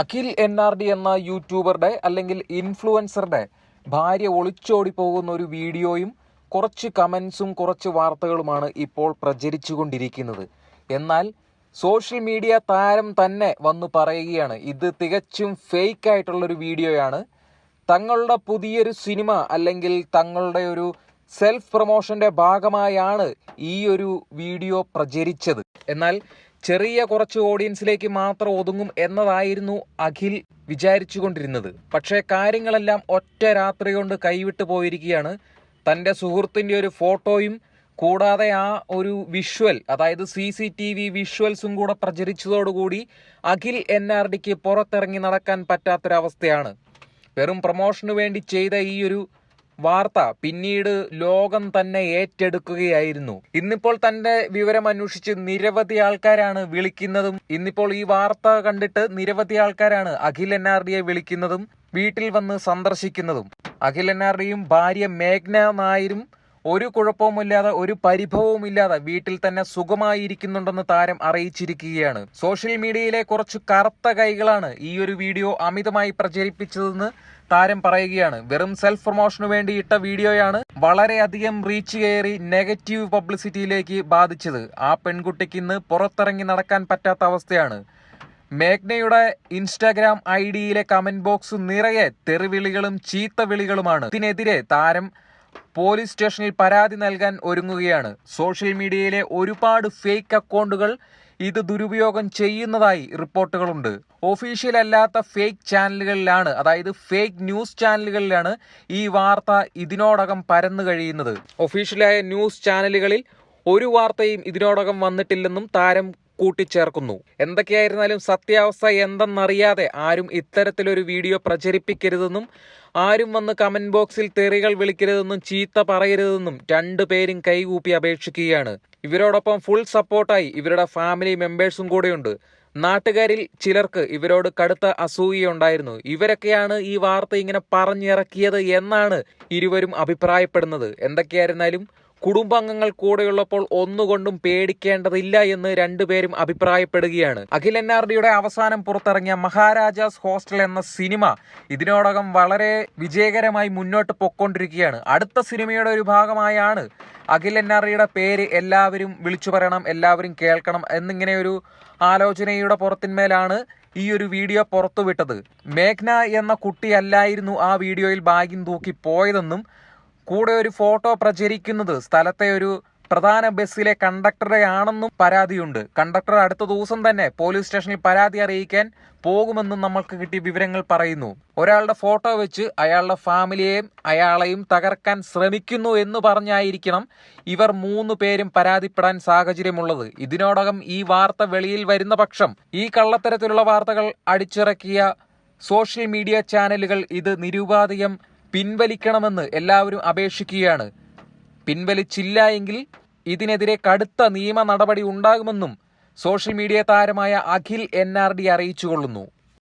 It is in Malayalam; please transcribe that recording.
അഖിൽ NRD എന്ന യൂട്യൂബറുടെ അല്ലെങ്കിൽ ഇൻഫ്ലുവൻസറുടെ ഭാര്യ ഒളിച്ചോടി പോകുന്ന ഒരു വീഡിയോയും കുറച്ച് കമൻസും കുറച്ച് വാർത്തകളുമാണ് ഇപ്പോൾ പ്രചരിച്ചുകൊണ്ടിരിക്കുന്നത്. എന്നാൽ സോഷ്യൽ മീഡിയ താരം തന്നെ വന്നു പറയുകയാണ്, ഇത് തികച്ചും ഫേക്ക് ആയിട്ടുള്ളൊരു വീഡിയോയാണ്. തങ്ങളുടെ പുതിയൊരു സിനിമ അല്ലെങ്കിൽ തങ്ങളുടെ ഒരു സെൽഫ് പ്രൊമോഷന്റെ ഭാഗമായാണ് ഈ ഒരു വീഡിയോ പ്രചരിച്ചത്. എന്നാൽ ചെറിയ കുറച്ച് ഓഡിയൻസിലേക്ക് മാത്രം ഒതുങ്ങും എന്നതായിരുന്നു അഖിൽ വിചാരിച്ചു കൊണ്ടിരുന്നത്. പക്ഷേ കാര്യങ്ങളെല്ലാം ഒറ്റ രാത്രി കൊണ്ട് കൈവിട്ടു പോയിരിക്കുകയാണ്. തൻ്റെ സുഹൃത്തിൻ്റെ ഒരു ഫോട്ടോയും കൂടാതെ ആ ഒരു വിഷ്വൽ, അതായത് CCTV വിഷ്വൽസും കൂടെ പ്രചരിച്ചതോടുകൂടി അഖിൽ NRDക്ക് പുറത്തിറങ്ങി നടക്കാൻ പറ്റാത്തൊരവസ്ഥയാണ്. വെറും പ്രൊമോഷന് വേണ്ടി ചെയ്ത ഈ ഒരു വാർത്ത പിന്നീട് ലോകം തന്നെ ഏറ്റെടുക്കുകയായിരുന്നു. ഇന്നിപ്പോൾ തന്റെ വിവരം അന്വേഷിച്ച് നിരവധി ആൾക്കാരാണ് വിളിക്കുന്നതും, ഇന്നിപ്പോൾ ഈ വാർത്ത കണ്ടിട്ട് നിരവധി ആൾക്കാരാണ് അഖിൽ NRDയെ വിളിക്കുന്നതും വീട്ടിൽ വന്ന് സന്ദർശിക്കുന്നതും. അഖിൽ NRDയും ഭാര്യ മേഘ്ന നായരും ഒരു കുഴപ്പവുമില്ലാതെ ഒരു പരിഭവവുമില്ലാതെ വീട്ടിൽ തന്നെ സുഖമായിരിക്കുന്നുണ്ടെന്ന് താരം അറിയിച്ചിരിക്കുകയാണ്. സോഷ്യൽ മീഡിയയിലെ കുറച്ച് കറുത്ത കൈകളാണ് ഈ ഒരു വീഡിയോ അമിതമായി പ്രചരിപ്പിച്ചതെന്ന് താരം പറയുകയാണ്. വെറും സെൽഫ് പ്രൊമോഷന് വേണ്ടി ഇട്ട വീഡിയോയാണ് വളരെയധികം റീച്ച് കയറി നെഗറ്റീവ് പബ്ലിസിറ്റിയിലേക്ക് ബാധിച്ചത്. ആ പെൺകുട്ടിക്ക് ഇന്ന് പുറത്തിറങ്ങി നടക്കാൻ പറ്റാത്ത അവസ്ഥയാണ്. മേഘ്നയുടെ ഇൻസ്റ്റാഗ്രാം IDയിലെ കമന്റ് ബോക്സ് നിറയെ തെറിവിളികളും ചീത്തവിളികളുമാണ്. ഇതിനെതിരെ താരം പോലീസ് സ്റ്റേഷനിൽ പരാതി നൽകാൻ ഒരുങ്ങുകയാണ്. സോഷ്യൽ മീഡിയയിലെ ഒരുപാട് ഫേക്ക് അക്കൗണ്ടുകൾ ഇത് ദുരുപയോഗം ചെയ്യുന്നതായി റിപ്പോർട്ടുകളുണ്ട്. ഒഫീഷ്യൽ അല്ലാത്ത ഫേക്ക് ചാനലുകളിലാണ്, അതായത് ഫേക്ക് ന്യൂസ് ചാനലുകളിലാണ് ഈ വാർത്ത ഇതിനോടകം പരന്നു കഴിയുന്നത്. ഒഫീഷ്യലായ ന്യൂസ് ചാനലുകളിൽ ഒരു വാർത്തയും ഇതിനോടകം വന്നിട്ടില്ലെന്നും താരം കൂട്ടിച്ചേർക്കുന്നു. എന്തൊക്കെയായിരുന്നാലും സത്യാവസ്ഥ എന്തെന്നറിയാതെ ആരും ഇത്തരത്തിലൊരു വീഡിയോ പ്രചരിപ്പിക്കരുതെന്നും ആരും വന്ന് കമന്റ് ബോക്സിൽ തെറികൾ വിളിക്കരുതെന്നും ചീത്ത പറയരുതെന്നും രണ്ടുപേരും കൈകൂപ്പി അപേക്ഷിക്കുകയാണ്. ഇവരോടൊപ്പം ഫുൾ സപ്പോർട്ടായി ഇവരുടെ ഫാമിലി മെമ്പേഴ്സും കൂടെയുണ്ട്. നാട്ടുകാരിൽ ചിലർക്ക് ഇവരോട് കടുത്ത അസൂയയുണ്ടായിരുന്നു. ഇവരൊക്കെയാണ് ഈ വാർത്ത ഇങ്ങനെ പറഞ്ഞിറക്കിയത് എന്നാണ് ഇരുവരും അഭിപ്രായപ്പെടുന്നത്. എന്തൊക്കെയായിരുന്നാലും കുടുംബാംഗങ്ങൾ കൂടെയുള്ളപ്പോൾ ഒന്നുകൊണ്ടും പേടിക്കേണ്ടതില്ല എന്ന് രണ്ടുപേരും അഭിപ്രായപ്പെടുകയാണ്. അഖിൽ NRDയുടെ അവസാനം പുറത്തിറങ്ങിയ മഹാരാജാസ് ഹോസ്റ്റൽ എന്ന സിനിമ ഇതിനോടകം വളരെ വിജയകരമായി മുന്നോട്ട് പൊക്കൊണ്ടിരിക്കുകയാണ്. അടുത്ത സിനിമയുടെ ഒരു ഭാഗമായാണ് അഖിൽ NRDയുടെ പേര് എല്ലാവരും വിളിച്ചു പറയണം, എല്ലാവരും കേൾക്കണം എന്നിങ്ങനെ ഒരു ആലോചനയുടെ പുറത്തിന്മേലാണ് ഈ ഒരു വീഡിയോ പുറത്തുവിട്ടത്. മേഘ്ന എന്ന കുട്ടിയല്ലായിരുന്നു ആ വീഡിയോയിൽ ബാഗിൻ തൂക്കി പോയതെന്നും കൂടെ ഒരു ഫോട്ടോ പ്രചരിക്കുന്നത് സ്ഥലത്തെ ഒരു പ്രധാന ബസ്സിലെ കണ്ടക്ടറുടെ ആണെന്നും പരാതിയുണ്ട്. കണ്ടക്ടർ അടുത്ത ദിവസം തന്നെ പോലീസ് സ്റ്റേഷനിൽ പരാതി അറിയിക്കാൻ പോകുമെന്നും നമ്മൾക്ക് കിട്ടിയ വിവരങ്ങൾ പറയുന്നു. ഒരാളുടെ ഫോട്ടോ വെച്ച് അയാളുടെ ഫാമിലിയെയും അയാളെയും തകർക്കാൻ ശ്രമിക്കുന്നു എന്ന് പറഞ്ഞായിരിക്കണം ഇവർ 3 പേരും പരാതിപ്പെടാൻ സാഹചര്യമുള്ളത്. ഇതിനോടകം ഈ വാർത്ത വെളിയിൽ വരുന്ന പക്ഷം ഈ കള്ളത്തരത്തിലുള്ള വാർത്തകൾ അടിച്ചിറക്കിയ സോഷ്യൽ മീഡിയ ചാനലുകൾ ഇത് നിരുപാധികം പിൻവലിക്കണമെന്ന് എല്ലാവരും അപേക്ഷിക്കുകയാണ്. പിൻവലിച്ചില്ല എങ്കിൽ ഇതിനെതിരെ കടുത്ത നിയമ നടപടി ഉണ്ടാകുമെന്നും സോഷ്യൽ മീഡിയ താരമായ അഖിൽ NRD അറിയിച്ചുകൊള്ളുന്നു.